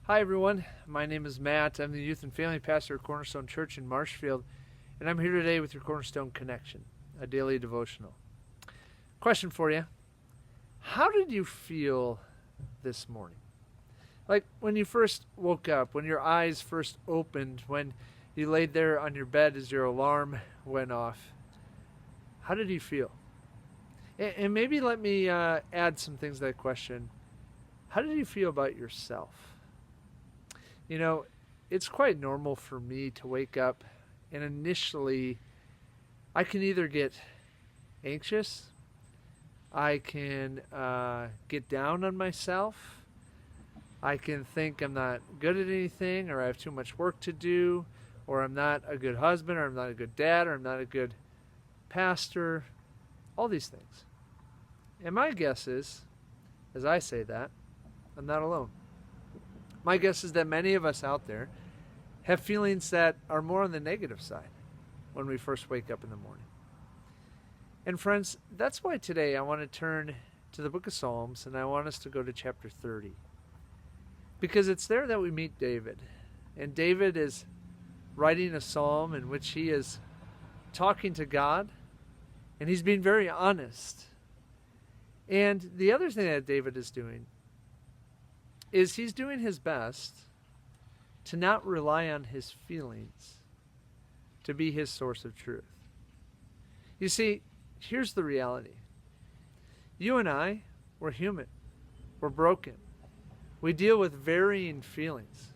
Hi, everyone. My name is Matt. I'm the youth and family pastor at Cornerstone Church in Marshfield, and I'm here today with your Cornerstone Connection, a daily devotional. Question for you. How did you feel this morning? Like when you first woke up, when your eyes first opened, when you laid there on your bed as your alarm went off. How did you feel? And maybe let me add some things to that question. How did you feel about yourself? You know, it's quite normal for me to wake up and initially I can either get anxious, I can get down on myself, I can think I'm not good at anything, or I have too much work to do, or I'm not a good husband, or I'm not a good dad, or I'm not a good pastor, all these things. And my guess is, as I say that, I'm not alone. My guess is that many of us out there have feelings that are more on the negative side when we first wake up in the morning. And friends, that's why today I want to turn to the book of Psalms, and I want us to go to chapter 30. Because it's there that we meet David. And David is writing a psalm in which he is talking to God, and he's being very honest. And the other thing that David is doing is he's doing his best to not rely on his feelings to be his source of truth. You see, here's the reality. You and I, we're human. We're broken. We deal with varying feelings.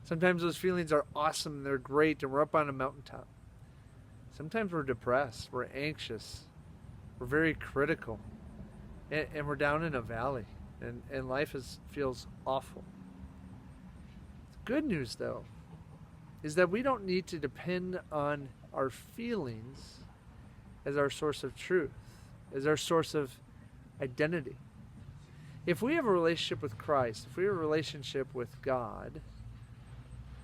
Sometimes those feelings are awesome, they're great, and we're up on a mountaintop. Sometimes we're depressed, we're anxious, we're very critical, and we're down in a valley. And life feels awful. The good news, though, is that we don't need to depend on our feelings as our source of truth, as our source of identity. If we have a relationship with Christ, if we have a relationship with God,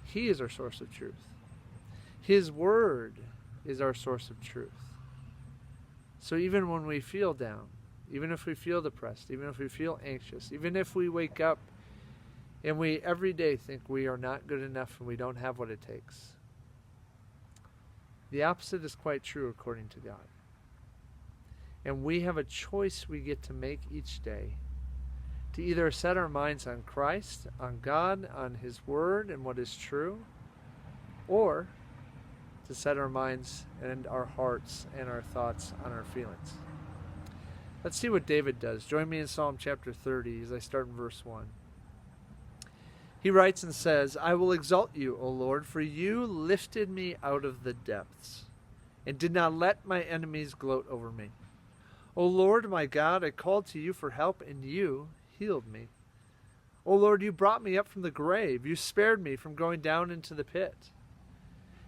He is our source of truth. His Word is our source of truth. So even when we feel down, even if we feel depressed, even if we feel anxious, even if we wake up and we every day think we are not good enough and we don't have what it takes, the opposite is quite true according to God. And we have a choice we get to make each day to either set our minds on Christ, on God, on His Word and what is true, or to set our minds and our hearts and our thoughts on our feelings. Let's see what David does. Join me in Psalm chapter 30 as I start in verse 1. He writes and says, I will exalt you, O Lord, for you lifted me out of the depths and did not let my enemies gloat over me. O Lord, my God, I called to you for help, and you healed me. O Lord, you brought me up from the grave. You spared me from going down into the pit.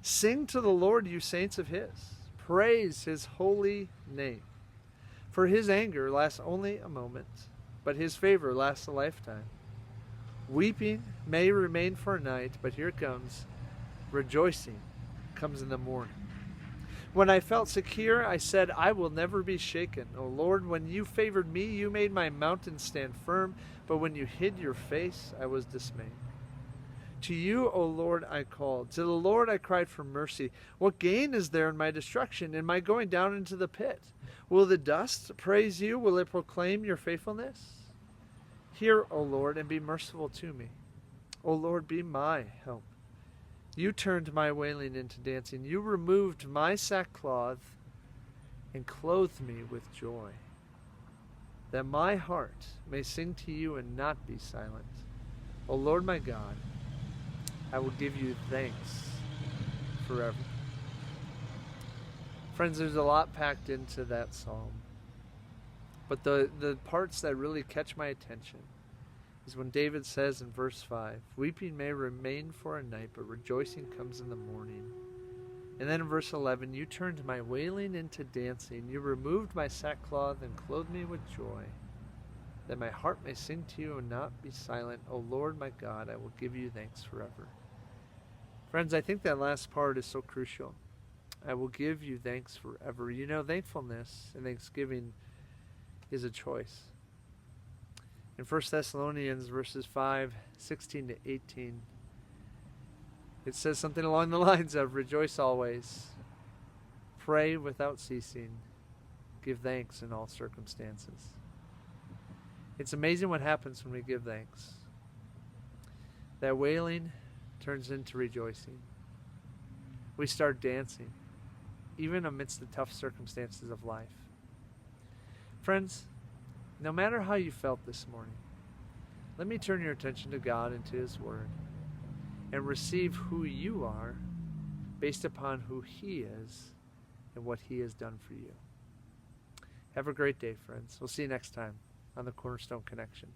Sing to the Lord, you saints of His. Praise His holy name. For His anger lasts only a moment, but His favor lasts a lifetime. Weeping may remain for a night, but here comes rejoicing comes in the morning. When I felt secure, I said, I will never be shaken. O Lord, when you favored me, you made my mountain stand firm, but when you hid your face, I was dismayed. To you, O Lord, I called. To the Lord I cried for mercy. What gain is there in my destruction, in my going down into the pit? Will the dust praise you? Will it proclaim your faithfulness? Hear, O Lord, and be merciful to me. O Lord, be my help. You turned my wailing into dancing. You removed my sackcloth and clothed me with joy, that my heart may sing to you and not be silent. O Lord my God, I will give you thanks forever. Friends, there's a lot packed into that psalm. But the parts that really catch my attention is when David says in verse 5, weeping may remain for a night, but rejoicing comes in the morning. And then in verse 11, you turned my wailing into dancing. You removed my sackcloth and clothed me with joy, that my heart may sing to you and not be silent. O Lord my God, I will give you thanks forever. Friends, I think that last part is so crucial. I will give you thanks forever. You know, thankfulness and thanksgiving is a choice. In 1 Thessalonians verses 5:16 to 18, it says something along the lines of, rejoice always, pray without ceasing, give thanks in all circumstances. It's amazing what happens when we give thanks. That wailing turns into rejoicing. We start dancing, even amidst the tough circumstances of life. Friends, no matter how you felt this morning, let me turn your attention to God and to His Word and receive who you are based upon who He is and what He has done for you. Have a great day, friends. We'll see you next time on the Cornerstone Connection.